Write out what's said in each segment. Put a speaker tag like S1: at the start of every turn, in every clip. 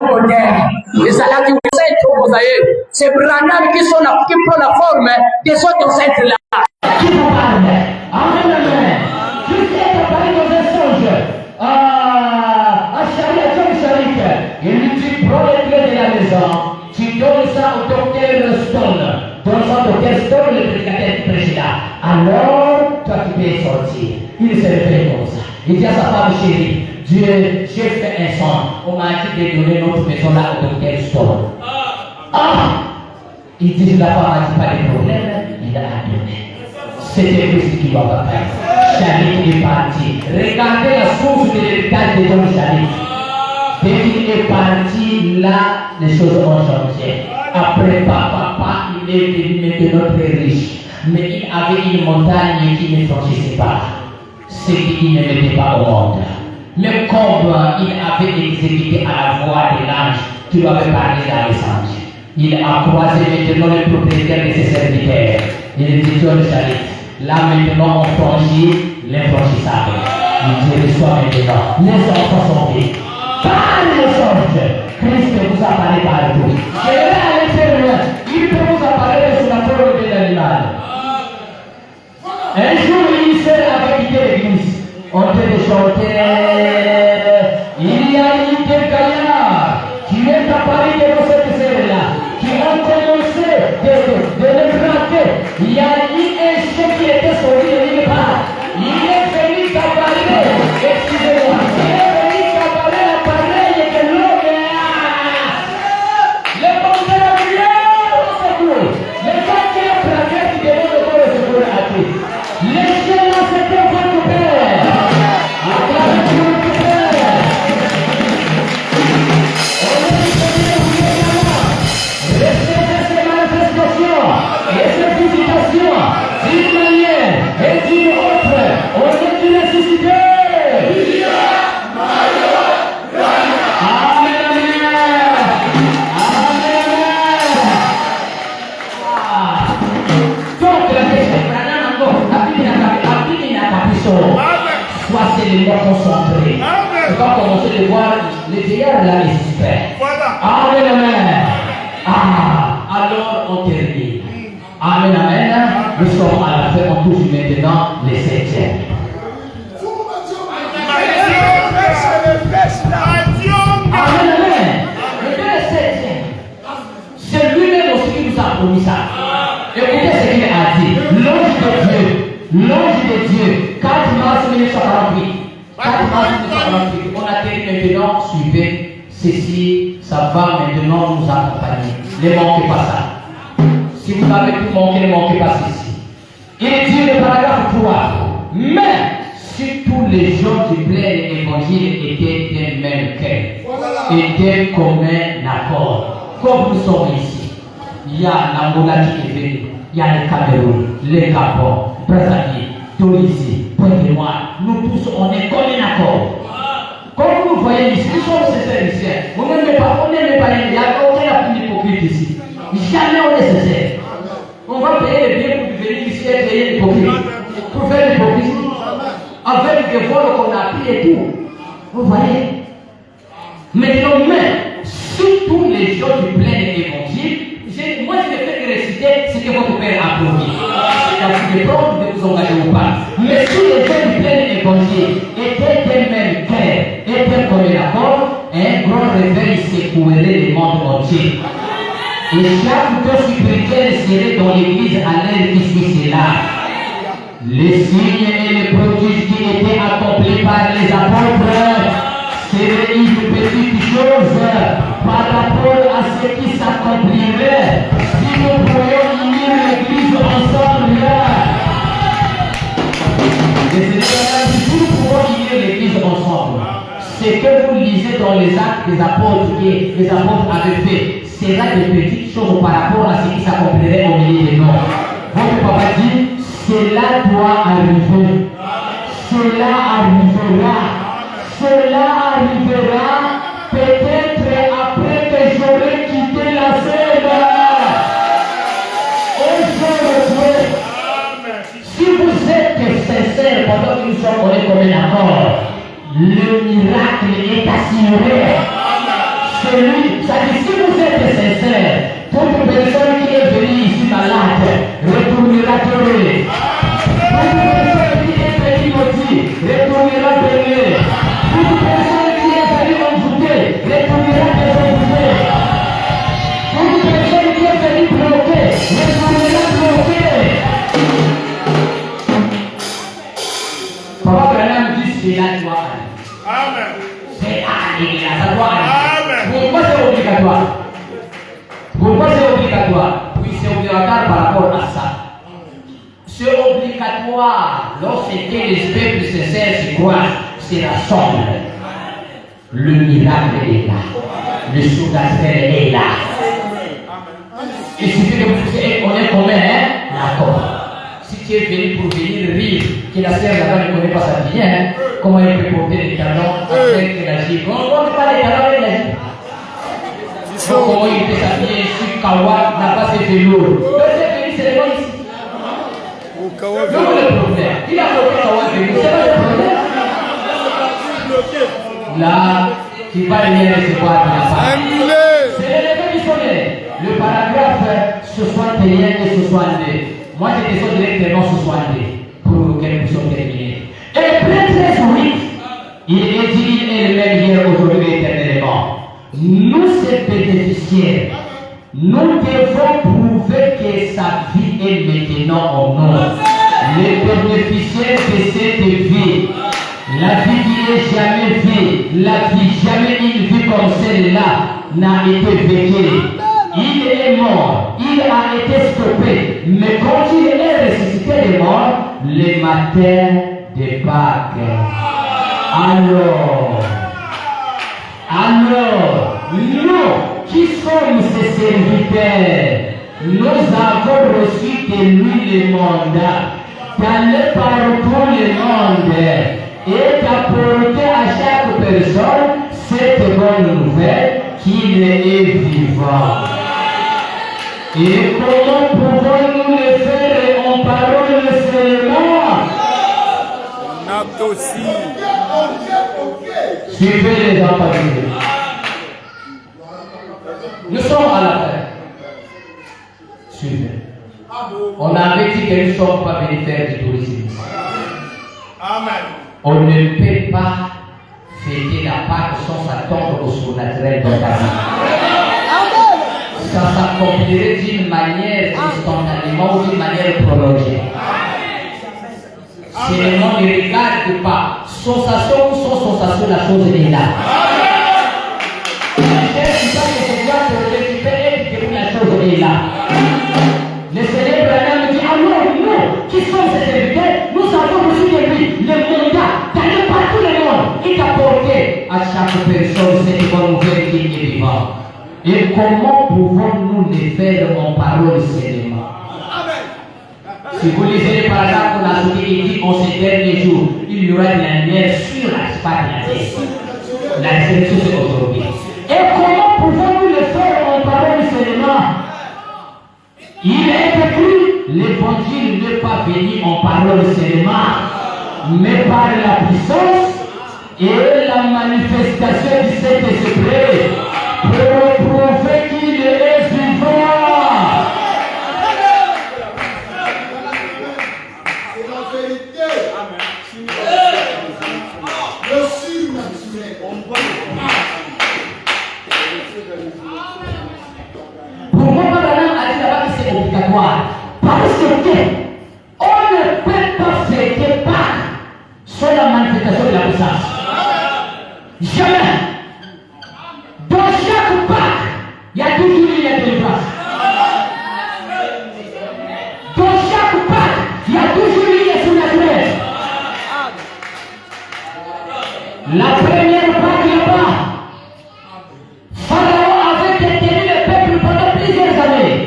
S1: moderne. Et ça là qui vous êtes trop, vous voyez, c'est Branham qui prend la forme des autres êtres là. Qui vous parle? Amen, amen. Juste être parlé dans un songe. À Charlie, il lui dit, prends les clés de la maison, tu donnes ça au docteur Stone. Donne ça au docteur Stone, le prédicateur qui prêche là. Alors, toi tu peux sortir. Il se réveille comme ça. Il dit à sa femme chérie, Dieu, j'ai fait un son. On m'a dit de donner notre maison là au docteur Stone. Il dit, la femme n'a dit pas de problème. Il a donné. C'était Christ qui va faire. Charlie est parti. Regardez la source de l'héritage de John Charlie. Dès qu'il est parti, là, les choses ont changé. Après, papa, il est devenu maintenant très riche. Mais il avait une montagne qui ne franchissait pas. Ce qu'il ne mettait pas au monde. Mais comme il avait exécuté à la voix de l'ange qui lui avait parlé dans les anges, il a croisé maintenant le propriétaire de ses serviteurs. Il dit, John Charlie, là maintenant on franchit l'infranchissable. Il dit, reçois maintenant. Les enfants sont faits. Par les songes, Christ vous apparaît partout. Je vais aller faire loin. Il peut vous apparaître sur la forme de l'animal. Un jour, il s'est avec l'église. On peut chanter. Il y a eu des gaillards qui est apparu dans cette scène-là, qui ont commencé de le braquer. Il y a eu un chien qui était sorti de nulle part. Il est venu t'apparaître. Excusez-moi. Les morts concentrés. On va commencer de voir les vieillards là, les suspects. Amen, amen. Alors on termine. Amen, amen. Nous sommes à la fin, on touche maintenant les septièmes. Amen, amen. Le septième, c'est lui-même aussi qui nous a promis ça. Écoutez ce qu'il a dit. L'ange de Dieu, 4 mars 1948. 4 mars 1948, on a terminé maintenant, suivez, ceci, ça va maintenant nous accompagner. Ne manquez pas ça. Si vous avez tout manqué, ne manquez pas ceci. Il dit le paragraphe 3, mais si tous les gens qui plaident l'évangile étaient d'un même cœur, étaient commun accord, comme nous sommes ici, il y a l'Angola qui est venu, il y a le Cameroun, le Gabon, Brazzaville, Tunisie, Pointe-Noire, nous tous on est comme un accord. Comme vous voyez ici, nous sommes sincères ici. On n'aime pas, il n'y a aucun appui hypocrite ici. Jamais on est sincère. On va payer les biens pour venir ici et payer l'hypocrisie. Pour faire l'hypocrisie. Avec des vols qu'on a pris et tout. Vous voyez. Maintenant, même, si tous les gens qui plaignent l'évangile, moi je vais faire réciter ce que votre père a promis. C'est propre de vous engager ou pas. Mais si les gens qui plaignent l'évangile étaient des mêmes cœurs, étaient comme l'accord, un grand réveil secouerait le monde entier. Et chaque cœur spirituel serait dans l'église à l'heure qui suit cela. Les signes et les prodiges qui étaient accomplis par les apôtres seraient une petite chose par rapport à ce qui s'accomplirait si nous pourrions unir l'église ensemble. Et si nous pouvons unir l'église ensemble, ce que vous lisez dans les actes des apôtres que les apôtres avaient fait sera des petites choses par rapport à ce qui s'accomplirait au milieu de nous. Votre papa dit, cela doit arriver. Cela arrivera. Cela arrivera peut-être après que j'aurai quitté la scène. Si vous êtes sincère pendant que nous sommes on est comme un accord, le miracle est assuré. Celui ça dit, si vous êtes sincère, toute personne qui est venue ici malade retournera guérie. Toute personne qui est venue maudite retournera guérie. Toute personne qui est venue envoûtée retournera désenvoûtée. Toute personne qui est venue bloquée retournera bloquée. Papa Branham dit c'est la joie.
S2: Amen.
S1: C'est aller là, ça doit aller.
S2: Amen.
S1: Pourquoi c'est obligatoire? Pourquoi c'est obligatoire? Oui, c'est obligatoire par rapport à ça. C'est obligatoire lorsque les peuples sincères se croisent, c'est la somme. Le miracle est là. Le surnaturel est là. Il suffit de vous dire, on est commun, hein? D'accord. Si tu es venu pour venir rire, que la sœur là-bas ne connaît pas sa vie, hein? Comment elle peut porter des talons avec la gigue? On ne porte pas les talons avec la gigue. Comment il peut s'habiller sur Kawa, là-bas c'est velours. Le fait c'est le bon ici. C'est pas le problème. Il a porté Kawa velours, c'est pas le problème. Là, tu vas rien recevoir de la part. C'est l'élément missionnaire. Le paragraphe 61 et 62. Moi j'ai besoin directement 62 pour que nous puissions terminer. Et prêtre 8, il est dit, il est le même hier, aujourd'hui et éternellement. Nous, ces bénéficiaires, nous devons prouver que sa vie est maintenant en nous. Les bénéficiaires de cette vie, la vie qui n'est jamais vue, la vie, jamais une vie comme celle-là n'a été vécue. Il est mort, il a été stoppé, mais quand il est ressuscité des morts, le matin de Pâques. Alors, nous qui sommes ses serviteurs, nous avons reçu de lui le mandat d'aller partout le monde et d'apporter à chaque personne cette bonne nouvelle qu'il est vivant. Et comment pouvons-nous le faire en parole seulement? Suivez les enfants. Nous sommes à la fin. Suivez. On avait dit que nous ne sommes pas venus faire du tourisme.
S2: Amen.
S1: On ne peut pas fêter la Pâque sans s'attendre au surnaturel de la vie. Ça s'accomplirait d'une manière instantanément ou d'une manière prolongée. Si le monde ne regarde pas, sensation ou sans sensation, la chose est là. La chose est là. Le Seigneur Branham dit, alors nous qui sommes ses serviteurs, nous avons reçu de lui le mandat d'aller partout le monde et d'apporter à chaque personne cette bonne nouvelle qui est vivante. Et comment pouvons-nous le faire en parole seulement? Si vous lisez les paragraphes qu'on a soumis, il dit en ces derniers jours, il y aura de la lumière sur la space de la terre. La résurrection c'est aujourd'hui. Et comment pouvons-nous le faire en parole seulement? Il est écrit, l'évangile n'est pas venu en parole seulement, mais par la puissance et la manifestation du Saint-Esprit pour prouver qu'il est vivant. Pour moi, Madame a dit là-bas que c'est obligatoire. Parce que on ne peut pas fêter Pâques sans la manifestation de la puissance. Jamais. Dans chaque Pâques, il y a toujours une délivrance. Dans chaque Pâques, il y a toujours une surnaturelle. La première Pâques là-bas, Pharaon avait détenu le peuple pendant plusieurs années.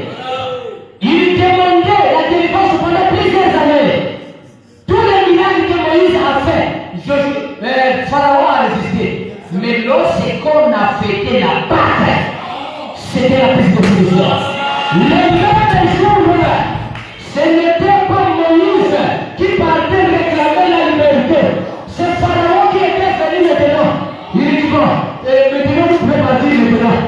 S1: Il demandait la délivrance pendant plusieurs années. Tous les miracles que Moïse a fait, Pharaon a résisté. Mais lorsqu'on a fêté la Pâque, c'était la prise de position. Le même jour, ce n'était pas Moïse qui partait réclamer la liberté. C'est Pharaon qui était venu maintenant. Il dit bon, maintenant vous pouvez partir maintenant.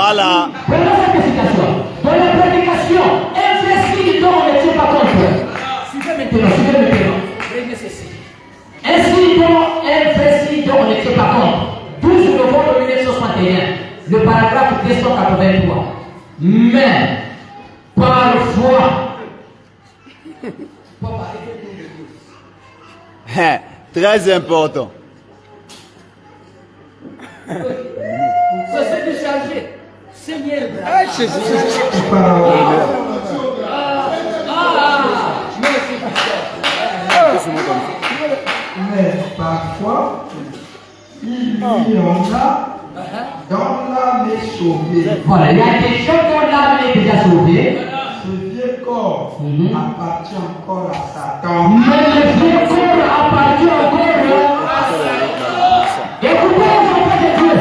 S3: Voilà.
S1: Prenons cette explication. Dans la prédication, un vrai signe dont on ne tient pas compte. Suivez maintenant. Prenez ceci. Un vrai signe dont on ne tient pas compte. 12 novembre 1961, le paragraphe 283. Mais, parfois,
S3: très important.
S1: ça c'est de changer. Seigneur,
S4: Mais parfois, il y en a dans l'âme est sauvée.
S1: voilà, il y a des gens dont l'âme est déjà sauvée.
S4: Ce vieux corps appartient encore à Satan.
S1: Mais le vieux corps appartient encore à Satan. Écoutez les enfants de Dieu,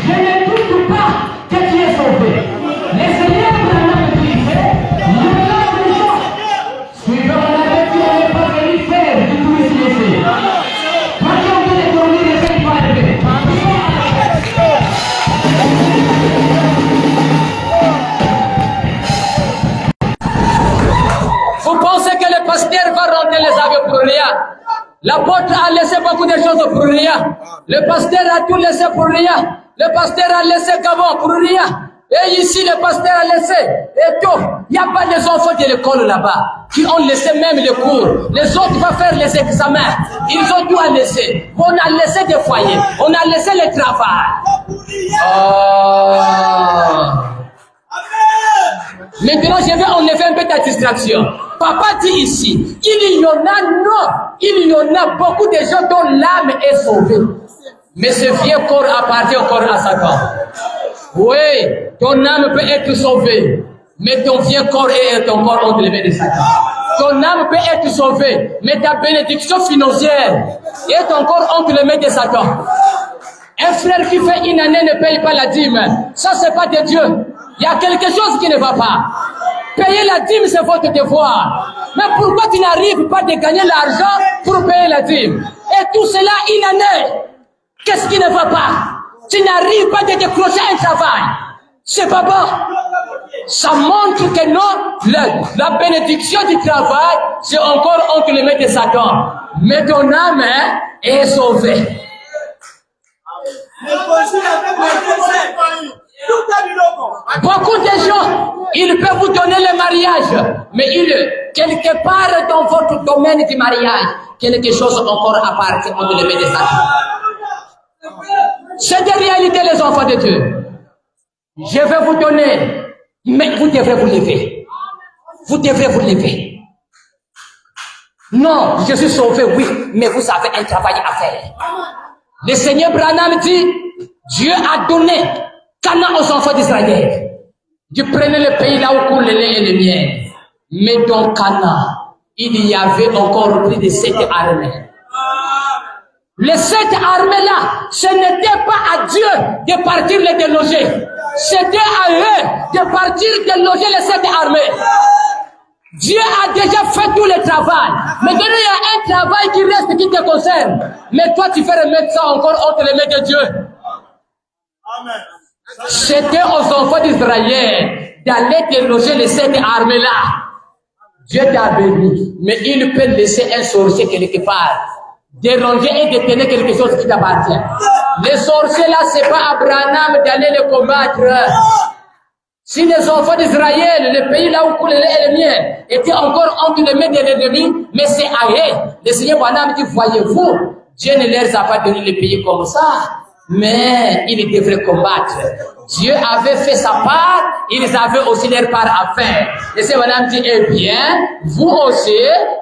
S1: je ne doute pas que tu es sauvé. Le Seigneur Branham disait, il y en a des gens, suivant la Bible, on n'est pas venu faire du tout ici. Quand on veut les dormir, les gens vont arriver. Vous pensez que le pasteur va rentrer les avions pour rien? L'apôtre a laissé beaucoup de choses pour rien. Le pasteur a tout laissé pour rien. Le pasteur a laissé Gabon pour rien. Et ici, le pasteur a laissé. Et tout. Il n'y a pas des enfants de l'école là-bas qui ont laissé même les cours. Les autres vont faire les examens. Ils ont tout à laisser. On a laissé des foyers. On a laissé le travail. Maintenant, je vais enlever un peu ta distraction. Papa dit ici, il y en a, non, il y en a beaucoup de gens dont l'âme est sauvée. Mais ce vieux corps appartient encore à Satan. Oui, ton âme peut être sauvée, mais ton vieux corps est ton corps enlevé de Satan. Ton âme peut être sauvée, mais ta bénédiction financière est encore enlevée de Satan. Un frère qui fait une année ne paye pas la dîme. Ça, c'est pas de Dieu. Il y a quelque chose qui ne va pas. Payer la dîme, c'est votre devoir. Mais pourquoi tu n'arrives pas de gagner l'argent pour payer la dîme? Et tout cela, une année. Qu'est-ce qui ne va pas? Tu n'arrives pas de décrocher un travail. C'est pas bon. Ça montre que non, la bénédiction du travail, c'est encore entre les mains de Satan. Mais ton âme est sauvée. Beaucoup de gens, ils peuvent vous donner le mariage, mais quelque part dans votre domaine du mariage, quelque chose encore appartient entre les mains de Satan. C'est des réalités, les enfants de Dieu. Je vais vous donner, mais vous devrez vous lever. Vous devrez vous lever. Non, je suis sauvé, oui, mais vous avez un travail à faire. Le Seigneur Branham dit, Dieu a donné Canaan aux enfants d'Israël. Dieu prenait le pays là où coule le lait et le miel. Mais dans Canaan, il y avait encore plus de 7 armées. Les 7 armées-là, ce n'était pas à Dieu de partir les déloger. C'était à eux de partir déloger les 7 armées. Dieu a déjà fait tout le travail. Maintenant, il y a un travail qui reste, qui te concerne. Mais toi, tu fais remettre ça encore entre les mains de Dieu.
S2: Amen.
S1: C'était aux enfants d'Israël d'aller déloger les 7 armées-là. Dieu t'a béni. Mais il peut laisser un sorcier quelque part déranger et détenir quelque chose qui t'appartient. Les sorciers là, c'est pas Abraham d'aller les combattre. Si les enfants d'Israël, le pays là où coule le lait et le miel, étaient encore entre les mains de l'ennemi, mais c'est à eux. Le Seigneur Branham dit, voyez-vous, Dieu ne leur a pas donné le pays comme ça, mais ils devraient combattre. Dieu avait fait sa part, ils avaient aussi leur part à faire. Le Seigneur Branham dit, eh bien, vous aussi,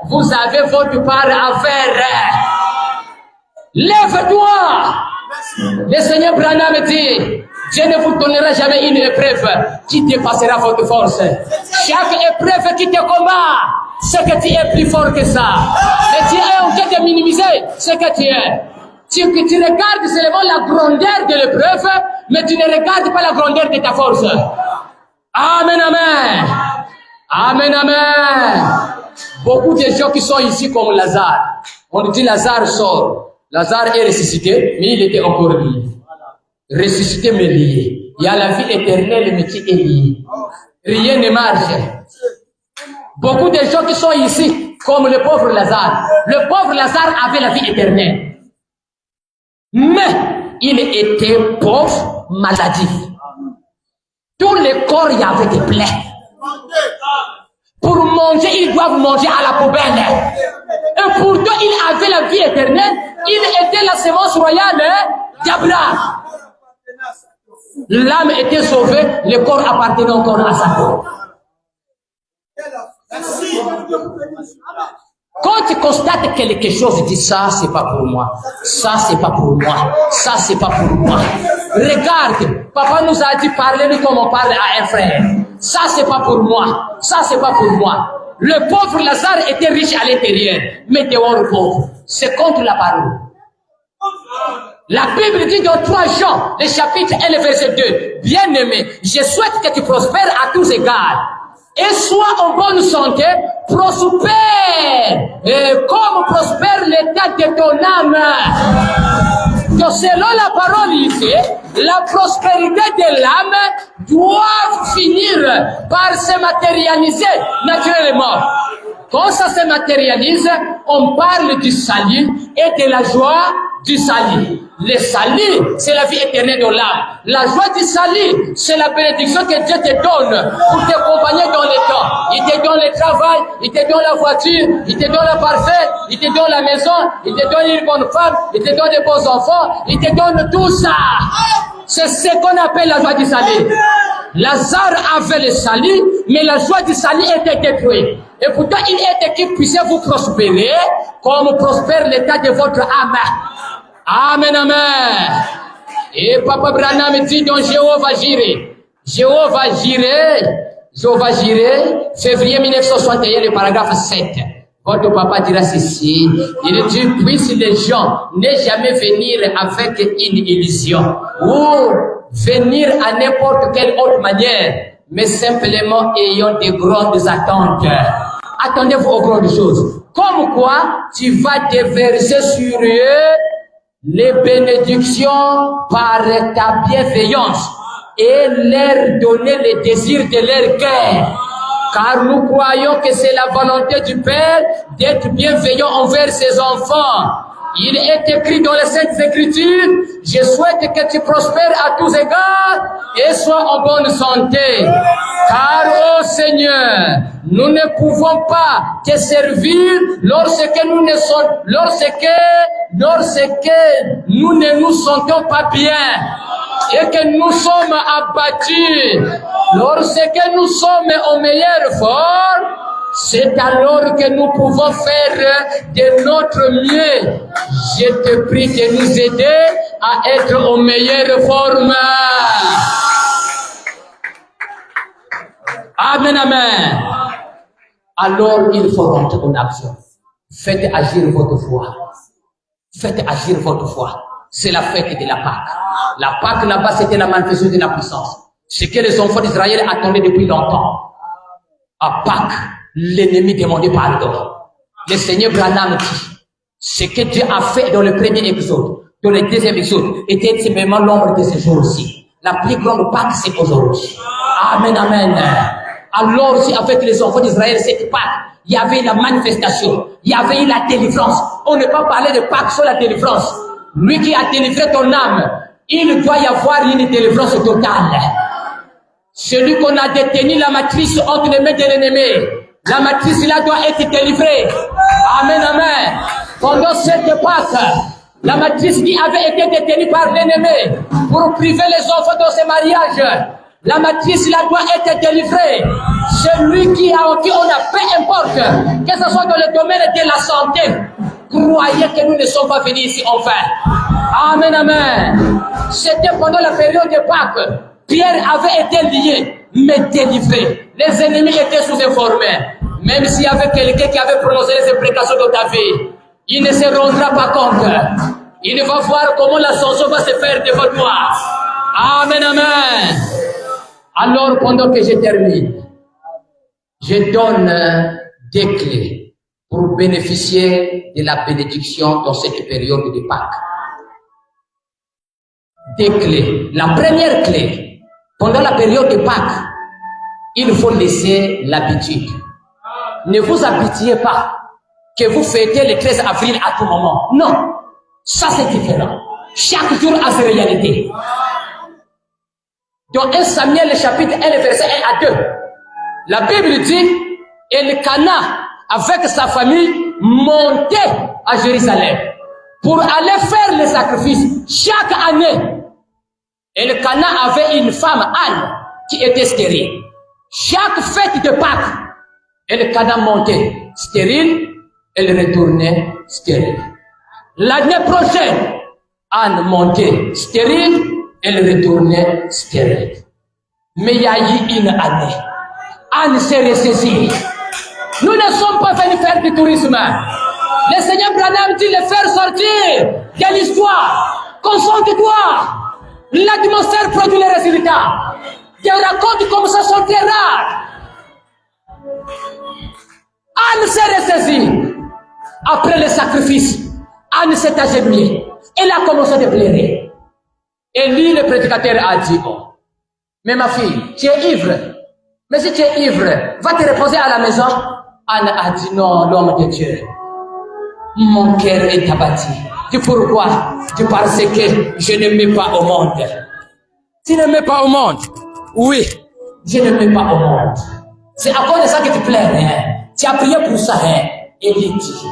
S1: vous avez votre part à faire. Lève-toi! Le Seigneur Branham dit, Dieu ne vous donnera jamais une épreuve qui dépassera votre force. Chaque épreuve qui te combat, c'est que tu es plus fort que ça. Mais tu es en train de minimiser ce que tu es. Tu regardes seulement la grandeur de l'épreuve, mais tu ne regardes pas la grandeur de ta force. Amen, amen. Amen, amen. Beaucoup de gens qui sont ici comme Lazare. On dit Lazare sort. Lazare est ressuscité, mais il était encore lié. Ressuscité mais lié. Il y a la vie éternelle, mais qui est liée. Rien ne marche. Beaucoup de gens qui sont ici, comme le pauvre Lazare. Le pauvre Lazare avait la vie éternelle. Mais il était pauvre, maladif. Tous les corps, il y avait des plaies. Pour manger, ils doivent manger à la poubelle. Et pourtant, il avait la vie éternelle. Il était la sémence royale d'Abraham. L'âme était sauvée, le corps appartenait encore à sa peau. Quand tu constates quelque chose, dis ça, c'est pas pour moi. Ça, c'est pas pour moi. Ça, c'est pas pour moi. Regarde, papa nous a dit parler comme on parle à un frère. Ça, c'est pas pour moi. Ça, c'est pas pour moi. Le pauvre Lazare était riche à l'intérieur, mais dehors pauvre. C'est contre la parole. La Bible dit dans 3 Jean, le chapitre 1, le verset 2. Bien-aimé, je souhaite que tu prospères à tous égards. Et sois en bonne santé, prospère, comme prospère l'état de ton âme. Que selon la parole ici, la prospérité de l'âme doit finir par se matérialiser naturellement. Quand ça se matérialise, on parle du salut et de la joie du salut. Le salut, c'est la vie éternelle de l'âme. La joie du salut, c'est la bénédiction que Dieu te donne pour t'accompagner dans les temps. Il te donne le travail, il te donne la voiture, il te donne la parfaite, il te donne la maison, il te donne une bonne femme, il te donne des bons enfants, il te donne tout ça. C'est ce qu'on appelle la joie du salut. Lazare avait le salut, mais la joie du salut était détruite. Et pourtant, il était qu'il puisse vous prospérer comme prospère l'état de votre âme. Amen, amen. Et Papa Branham dit dans Jéhovah Jireh. Jéhovah Jireh, février 1961, le paragraphe 7. Votre papa dira ceci. Il dit, puissent les gens ne jamais venir avec une illusion ou venir à n'importe quelle autre manière, mais simplement ayant des grandes attentes. Attendez-vous aux grandes choses. Comme quoi, tu vas déverser sur eux les bénédictions par ta bienveillance et leur donner les désirs de leur cœur. Car nous croyons que c'est la volonté du Père d'être bienveillant envers ses enfants. Il est écrit dans les Saintes Écritures, je souhaite que tu prospères à tous égards et sois en bonne santé. Car, ô Seigneur, nous ne pouvons pas te servir lorsque nous ne nous sentons pas bien et que nous sommes abattus. Lorsque nous sommes au meilleure forme, c'est alors que nous pouvons faire de notre mieux. Je te prie de nous aider à être aux meilleures formes. Amen, amen. Alors il faut rentrer en action. Faites agir votre foi. Faites agir votre foi. C'est la fête de la Pâque. La Pâque là-bas, c'était la manifestation de la puissance. Ce que les enfants d'Israël attendaient depuis longtemps. À Pâques, l'ennemi demandait pardon. Le Seigneur Branham dit, ce que Dieu a fait dans le premier épisode, dans le deuxième épisode, était simplement l'ombre de ce jour-ci. La plus grande Pâque, c'est aujourd'hui. Amen, amen. Alors, si avec les enfants d'Israël, cette Pâque, il y avait la manifestation, il y avait la délivrance. On ne peut pas parler de Pâque sans la délivrance. Lui qui a délivré ton âme, il doit y avoir une délivrance totale. Celui qu'on a détenu la matrice entre les mains de l'ennemi, la matrice là doit être délivrée. Amen, amen. Pendant cette Pâque, la matrice qui avait été détenue par l'ennemi pour priver les enfants de ce mariage, la matrice là doit être délivrée. Celui qui on a, peu importe, que ce soit dans le domaine de la santé, croyez que nous ne sommes pas venus ici en vain. Amen, amen. C'était pendant la période de Pâques. Pierre avait été lié, mais délivré. Les ennemis étaient sous-informés. Même s'il y avait quelqu'un qui avait prononcé les imprécations de ta vie, il ne se rendra pas compte. Il va voir comment l'ascension va se faire devant toi. Amen, amen. Alors, pendant que je termine, je donne des clés pour bénéficier de la bénédiction dans cette période de Pâques. Des clés. La première clé, Pendant la période de Pâques, il faut laisser l'habitude. Ne vous habituez pas que vous fêtez le 13 avril à tout moment. Non, ça c'est différent. Chaque jour a ses réalités. Dans 1 Samuel, le chapitre 1, le verset 1 à 2, la Bible dit, Elkana, avec sa famille, montait à Jérusalem pour aller faire les sacrifices chaque année. Elkana avait une femme, Anne, qui était stérile. Chaque fête de Pâques, Elkana montait stérile, elle retournait stérile. L'année prochaine, Anne montait stérile, elle retournait stérile. Mais il y a eu une année. Anne s'est ressaisie. Nous ne sommes pas venus faire du tourisme. Le Seigneur Branham dit les faire sortir de l'histoire. Concentre-toi. L'atmosphère produit les résultats. Des racontes comme ça sont très rares. Anne s'est ressaisie. Après le sacrifice, Anne s'est agenouillée. Elle a commencé à pleurer. Élie, le prédicateur, a dit, oh, mais ma fille, tu es ivre. Mais si tu es ivre, va te reposer à la maison. Anne a dit, non, l'homme de Dieu, mon cœur est abattu. Dis pourquoi? Dis parce que je ne mets pas au monde. Tu ne mets pas au monde? Oui, je ne mets pas au monde. C'est à cause de ça que tu pleures. Hein? Tu as prié pour ça. Hein? Élie dit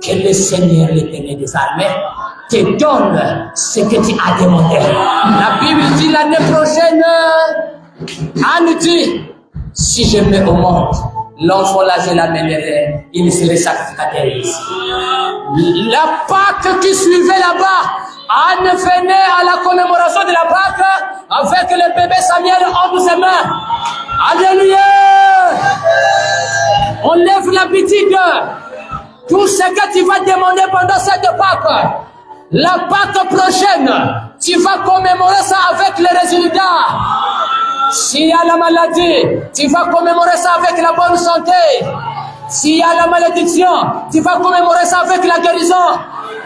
S1: que le Seigneur, l'Éternel des armées, te donne ce que tu as demandé. La Bible dit l'année prochaine, Anne dit, si je mets au monde, l'enfant là, je l'amènerai, il serait sacrificateur ici. La Pâque qui suivait là-bas, Anne venait à la commémoration de la Pâque avec le bébé Samuel entre ses mains. Alléluia! On lève l'habitude. Tout ce que tu vas demander pendant cette Pâque, la Pâque prochaine, tu vas commémorer ça avec les résultats. S'il y a la maladie, tu vas commémorer ça avec la bonne santé. S'il y a la malédiction, tu vas commémorer ça avec la guérison.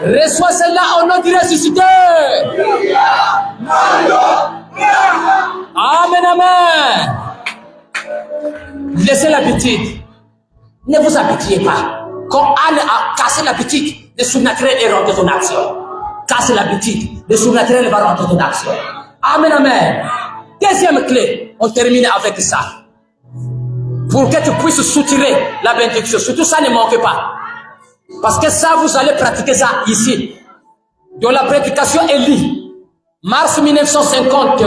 S1: Reçois cela au nom du ressuscité. Amen, amen. Laissez l'habitude. Ne vous habituez pas. Quand Anne a cassé l'habitude, le surnaturel est rentré en action. Casse l'habitude, le surnaturel va rentrer en action. Amen, amen. Deuxième clé, on termine avec ça. Pour que tu puisses soutirer la bénédiction. Surtout ça, ne manque pas. Parce que ça, vous allez pratiquer ça ici. Dans la prédication Élie. Mars 1950,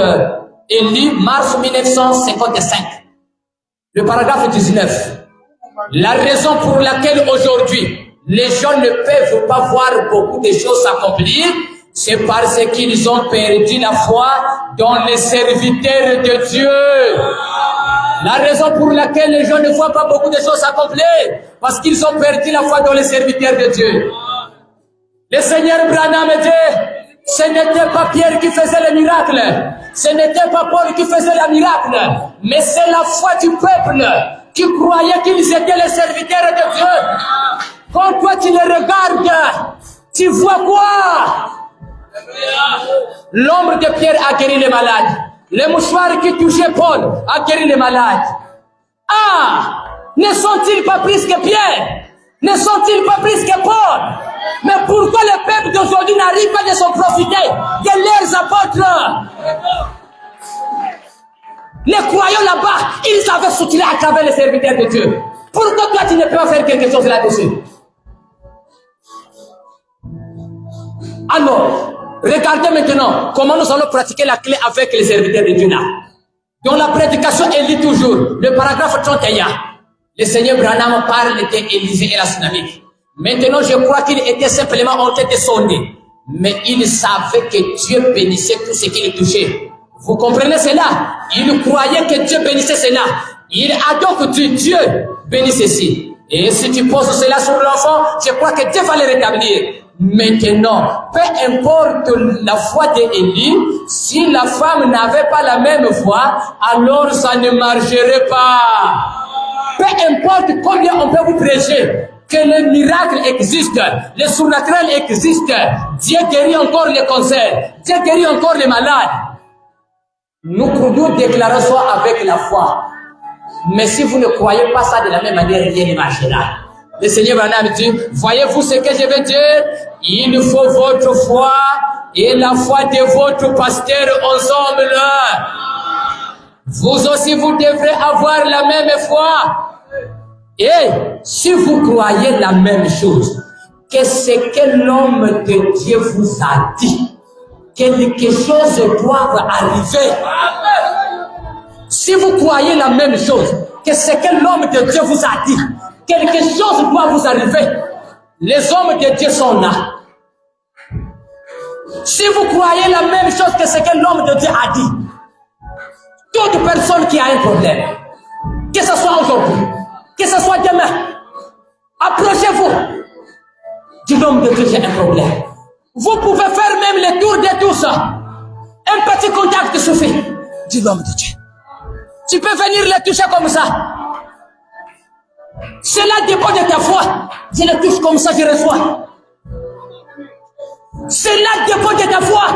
S1: Élie, mars 1955. Le paragraphe 19. La raison pour laquelle aujourd'hui, les gens ne peuvent pas voir beaucoup de choses s'accomplir, c'est parce qu'ils ont perdu la foi dans les serviteurs de Dieu. La raison pour laquelle les gens ne voient pas beaucoup de choses s'accomplir, parce qu'ils ont perdu la foi dans les serviteurs de Dieu. Le Seigneur Branham dit, ce n'était pas Pierre qui faisait les miracles, ce n'était pas Paul qui faisait les miracles, mais c'est la foi du peuple qui croyait qu'ils étaient les serviteurs de Dieu. Quand toi tu les regardes, tu vois quoi? L'ombre de Pierre a guéri les malades. Le mouchoir qui touchait Paul a guéri les malades. Ah! Ne sont-ils pas plus que Pierre? Ne sont-ils pas plus que Paul? Mais pourquoi le peuple d'aujourd'hui n'arrive pas de s'en profiter de leurs apôtres? Les croyants là-bas, ils avaient soutenu à travers les serviteurs de Dieu. Pourquoi toi tu ne peux pas faire quelque chose là-dessus? Alors, regardez maintenant comment nous allons pratiquer la clé avec les serviteurs de Dieu là. Dans la prédication, elle lit toujours le paragraphe 31. Le Seigneur Branham parle d'Élisée et la tsunami. Maintenant, je crois qu'il était simplement en tête de son nez. Mais il savait que Dieu bénissait tout ce qu'il touchait. Vous comprenez cela? Il croyait que Dieu bénissait cela. Il a donc dit Dieu bénisse ceci. Et si tu poses cela sur l'enfant, je crois que Dieu va le rétablir. Maintenant, peu importe la foi d'Élie, si la femme n'avait pas la même foi, alors ça ne marcherait pas. Peu importe combien on peut vous prêcher que le miracle existe, le surnaturel existe, Dieu guérit encore les cancers, Dieu guérit encore les malades. Nous déclarons soit avec la foi. Mais si vous ne croyez pas ça de la même manière, rien ne marchera. Le Seigneur Branham dit, voyez-vous ce que je veux dire? Il faut votre foi et la foi de votre pasteur ensemble. Vous aussi, vous devrez avoir la même foi. Et si vous croyez la même chose, que ce que l'homme de Dieu vous a dit, quelque chose doit arriver. Si vous croyez la même chose, que ce que l'homme de Dieu vous a dit, quelque chose doit vous arriver. Les hommes de Dieu sont là. Si vous croyez la même chose que ce que l'homme de Dieu a dit, toute personne qui a un problème, que ce soit aujourd'hui, que ce soit demain, approchez-vous du l'homme de Dieu, j'ai un problème. Vous pouvez faire même le tour de tout ça. Un petit contact suffit. Dis l'homme de Dieu. Tu peux venir le toucher comme ça. Cela dépend de ta foi. Je le touche comme ça, je reçois. Cela dépend de ta foi.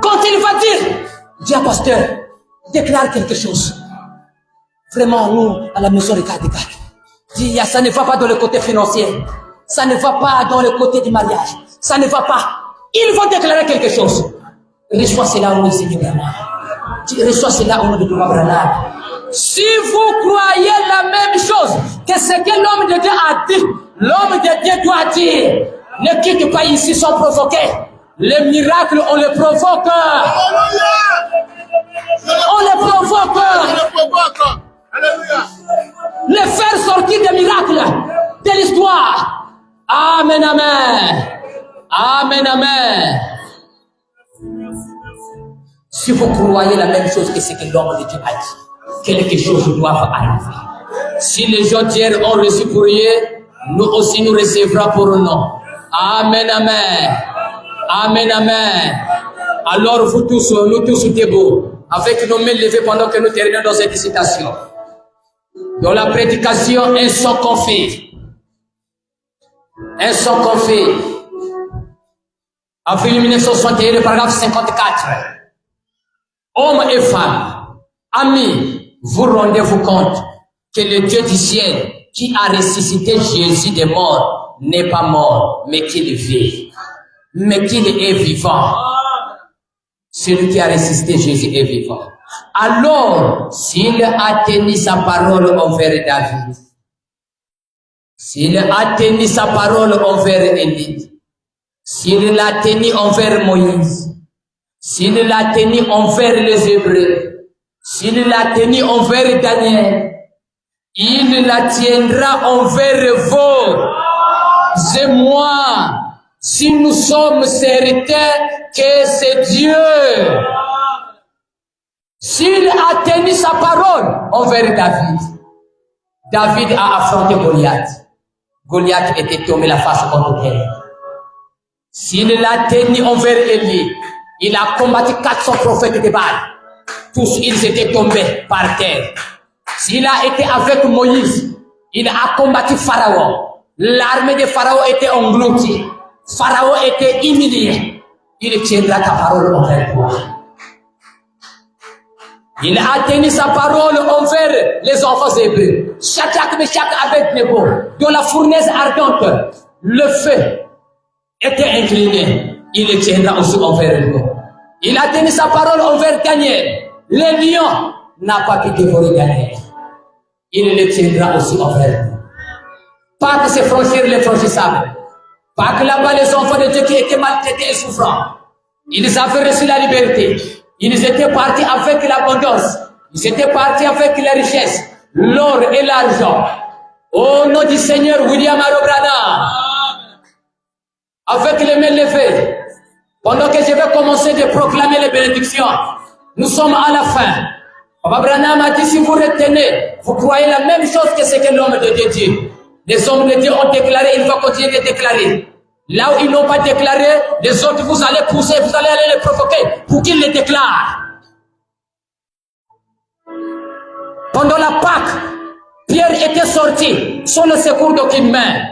S1: Quand il va dire, dis à pasteur, déclare quelque chose. Vraiment, nous, à la maison de 4-4, dis, ça ne va pas dans le côté financier. Ça ne va pas dans le côté du mariage. Ça ne va pas. Ils vont déclarer quelque chose. Reçois cela au nom du Seigneur. Reçois cela au nom de Thomas Branham. Si vous croyez la même chose que ce que l'homme de Dieu a dit, l'homme de Dieu doit dire, ne quitte pas ici sans provoquer. Les miracles, on les provoque. On les provoque. Les faire sortir des miracles de l'histoire. Amen, amen. Amen, amen. Si vous croyez la même chose que ce que l'homme de Dieu a dit, quelque chose doit arriver. Si les gens d'hier ont reçu pour eux, nous aussi nous recevrons pour nous. Amen, amen. Amen, amen. Alors vous tous, nous tous debout, avec nos mains levées pendant que nous terminons dans cette citation. Dans la prédication, un son qu'on fait. Un son qu'on fait. Avril 1961, le paragraphe 54. Hommes et femmes, amis, vous rendez-vous compte que le Dieu du ciel qui a ressuscité Jésus des morts n'est pas mort, mais qu'il vit, mais qu'il est vivant. Celui qui a ressuscité Jésus est vivant. Alors, s'il a tenu sa parole envers David, s'il a tenu sa parole envers Élie, s'il l'a tenu envers Moïse, s'il l'a tenu envers les Hébreux, s'il l'a tenu envers Daniel, il la tiendra envers vous et moi, si nous sommes certains que c'est Dieu. S'il a tenu sa parole envers David, David a affronté Goliath. Goliath était tombé la face contre terre. S'il l'a tenu envers Élie, il a combattu 400 prophètes de Baal. Tous ils étaient tombés par terre. S'il a été avec Moïse, il a combattu Pharaon. L'armée de Pharaon était engloutie. Pharaon était humilié. Il tiendra ta parole envers toi. Il a tenu sa parole envers les enfants hébreux. Shadrach, Meshach, Abednego, dans la fournaise ardente, le feu était incliné. Il le tiendra aussi envers nous. Il a tenu sa parole envers Daniel. Le lion n'a pas pu dévorer Daniel. Il le tiendra aussi envers nous. Pas que c'est franchir les franchissables. Pas que là-bas les enfants de Dieu qui étaient maltraités et souffrants. Ils avaient reçu la liberté. Ils étaient partis avec l'abondance. Ils étaient partis avec la richesse, l'or et l'argent. Au nom du Seigneur William Arobrana, avec les mains levées, pendant que je vais commencer de proclamer les bénédictions, nous sommes à la fin. Papa Branham a dit, si vous retenez, vous croyez la même chose que ce que l'homme de Dieu dit. Les hommes de Dieu ont déclaré, il va continuer de déclarer. Là où ils n'ont pas déclaré, les autres, vous allez pousser, vous allez aller les provoquer pour qu'ils les déclarent. Pendant la Pâque, Pierre était sorti sans le secours d'aucune main.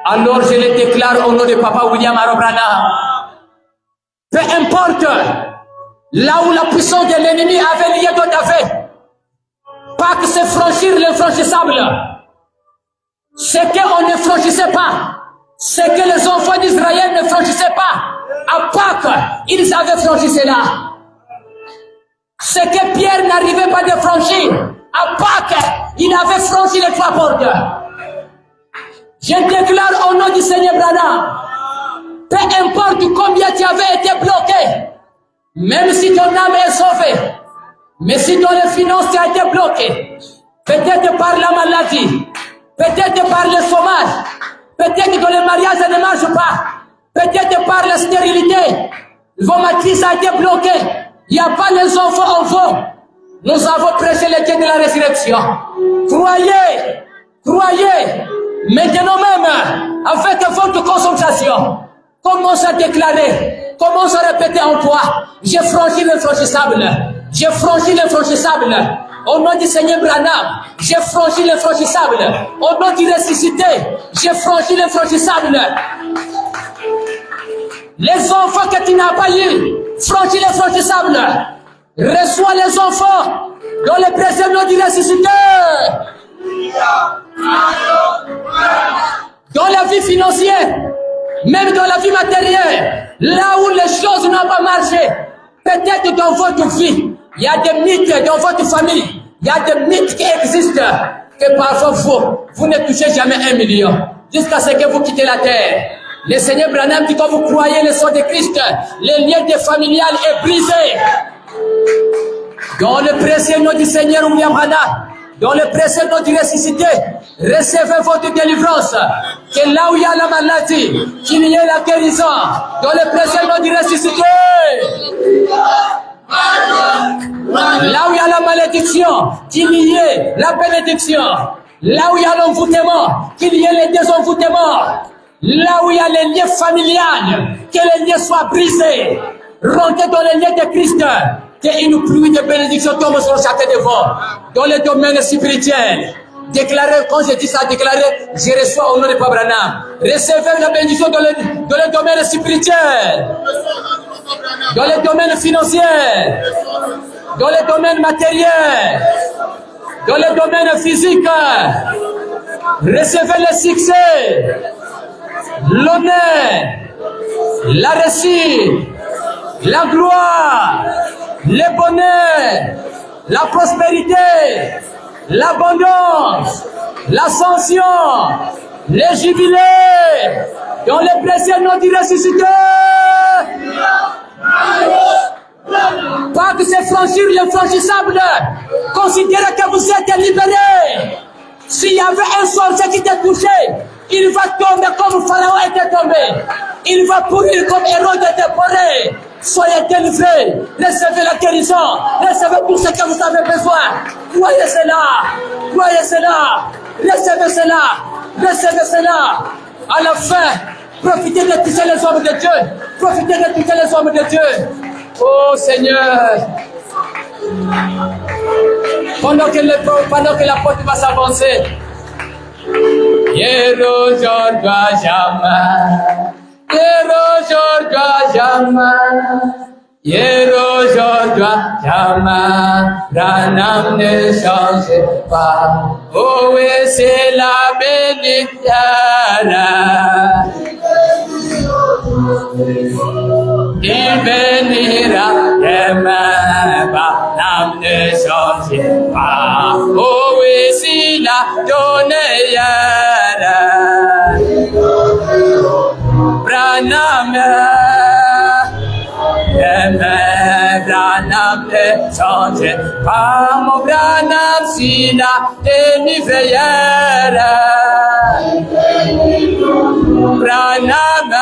S1: Alors je le déclare au nom de Papa William Arobrana. Peu importe là où la puissance de l'ennemi avait lié d'autres avait, Pâques c'est franchir l'infranchissable. Ce qu'on ne franchissait pas, ce que les enfants d'Israël ne franchissaient pas, à Pâques, ils avaient franchi cela. Ce que Pierre n'arrivait pas de franchir, à Pâques, il avait franchi les 3 portes. Je déclare au nom du Seigneur Branham, peu importe combien tu avais été bloqué, même si ton âme est sauvée, mais si dans les finances tu as été bloqué, peut-être par la maladie, peut-être par le chômage, peut-être dans le mariage ça ne marche pas, peut-être par la stérilité, vos matrices ont été bloquées, il n'y a pas les enfants en vous. Nous avons prêché le Dieu de la résurrection. Croyez, croyez, maintenant même, avec votre concentration, commence à déclarer, commence à répéter en toi, j'ai franchi l'infranchissable, j'ai franchi l'infranchissable. Au nom du Seigneur Branham, j'ai franchi l'infranchissable. Au nom du ressuscité, j'ai franchi l'infranchissable. Les enfants que tu n'as pas eu, franchis l'infranchissable. Reçois les enfants dans le précieux nom du ressuscité. Dans la vie financière, même dans la vie matérielle, là où les choses n'ont pas marché, peut-être dans votre vie, il y a des mythes dans votre famille, il y a des mythes qui existent, que parfois vous ne touchez jamais 1 million, jusqu'à ce que vous quittez la terre. Le Seigneur Branham dit quand vous croyez le sang de Christ, le lien des familiales est brisé. Dans le précieux nom du Seigneur William Branham, dans le précieux nom du ressuscité, recevez votre délivrance. Que là où il y a la maladie, qu'il y ait la guérison. Dans le précieux nom du ressuscité. Là où il y a la malédiction, qu'il y ait la bénédiction. Là où il y a l'envoûtement, qu'il y ait les désenvoûtements. Là où il y a les liens familiales, que les liens soient brisés. Rentrez dans les liens de Christ. Qu'une pluie de bénédiction tombe sur chacun de vous. Dans le domaine spirituel. Déclarez, quand je dis ça, déclarez, je reçois au nom de Papa Branham. Recevez la bénédiction dans le domaine spirituel. Dans le domaine financier. Dans le domaine matériel. Dans le domaine physique. Recevez le succès. L'honneur. La réussite. La gloire. Le bonheur. La prospérité. L'abondance, l'ascension, les jubilés, dans le précieux nom du ressuscité. Pas que c'est franchir l'infranchissable. Considérez que vous êtes libérés. S'il y avait un sorcier qui t'a touché, il va tomber comme Pharaon était tombé. Il va pourrir comme Hérode était pourri. Soyez délivrés, recevez la guérison, recevez tout ce que vous avez besoin. Croyez cela, croyez cela, recevez cela, recevez cela. À la fin, profitez de toucher les hommes de Dieu, profitez de toucher les hommes de Dieu. Oh Seigneur, pendant que la porte va s'avancer, Branham ne change pas. Oh oui, c'est la bénédiction. Il bénira demain. Branham ne change pas. Oh oui, c'est la donné. Branham Branham ne change pas, mon Branham si la délivré. Branham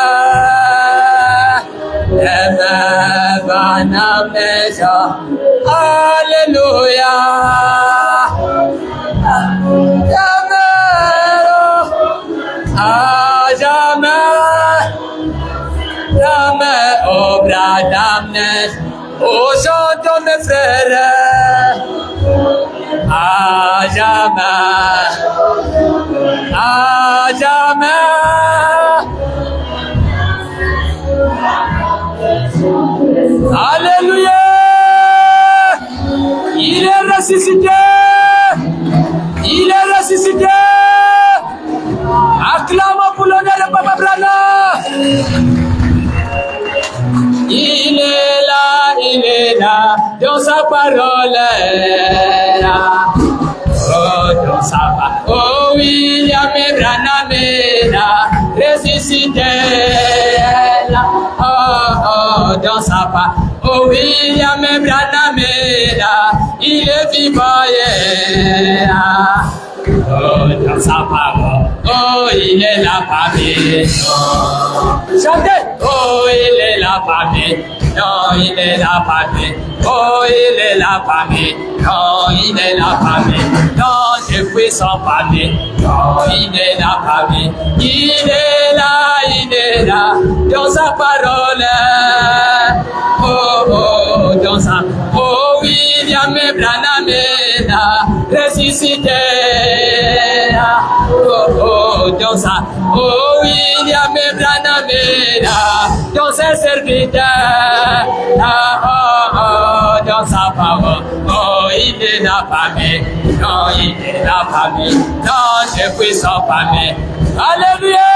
S1: Branham ne change. Alléluia. Oh, Branham, oh, chantons mes frères, à jamais, à jamais. Alléluia. Il est ressuscité. Il est ressuscité. Acclamons pour l'honneur de Papa Branham. Il est là, dans sa parole est là. Oh, dans sa parole. Oh, William Branham est là, ressuscité est là. Oh, oh, dans sa parole. Oh, William Branham est là, il est vivant est là. Oh, dans sa parole. Oh, il est là parmi nous. Chantez. Oh, il est là parmi nous. Non, il est là parmi nous. Oh, il est là parmi nous. Non, il est là parmi nous. Non, depuis son parmi nous. Non, il est là parmi nous. Il est là, dans sa parole. Oh, oh, dans sa. Oh, William Branham est là, ressuscité. Oh, oh, dans sa. Oh, William Branham est là, dans ses serviteurs. Oh, oh, dans sa parole. Oh, il est là parmi. Non, il est là parmi. Non, je puis son parmi. Alléluia.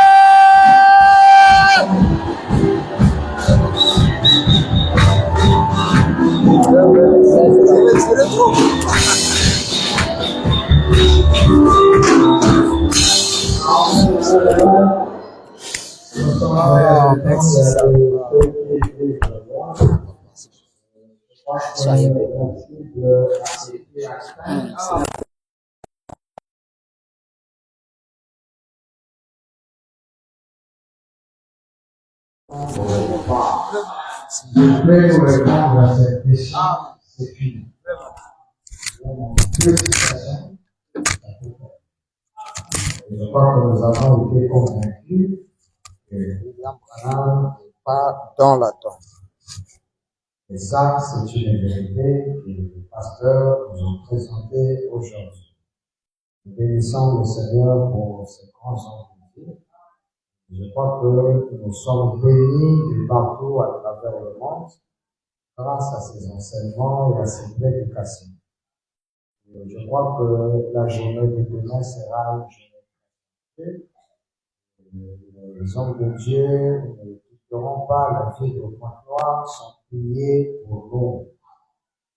S4: Si je peux vous répondre à cette question, c'est fini. Je crois que nous avons été convaincus que William Branham n'est pas dans la tombe. Et ça, c'est une vérité que les pasteurs nous ont présentée aujourd'hui. Nous bénissons le Seigneur pour ses grands hommes. Je crois que nous sommes bénis de partout à travers le monde grâce à ses enseignements et à ses prédications. Et je crois que la journée de demain sera une journée de les hommes de Dieu ne quitteront pas la vie de Pointe-Noire sans prier pour nous.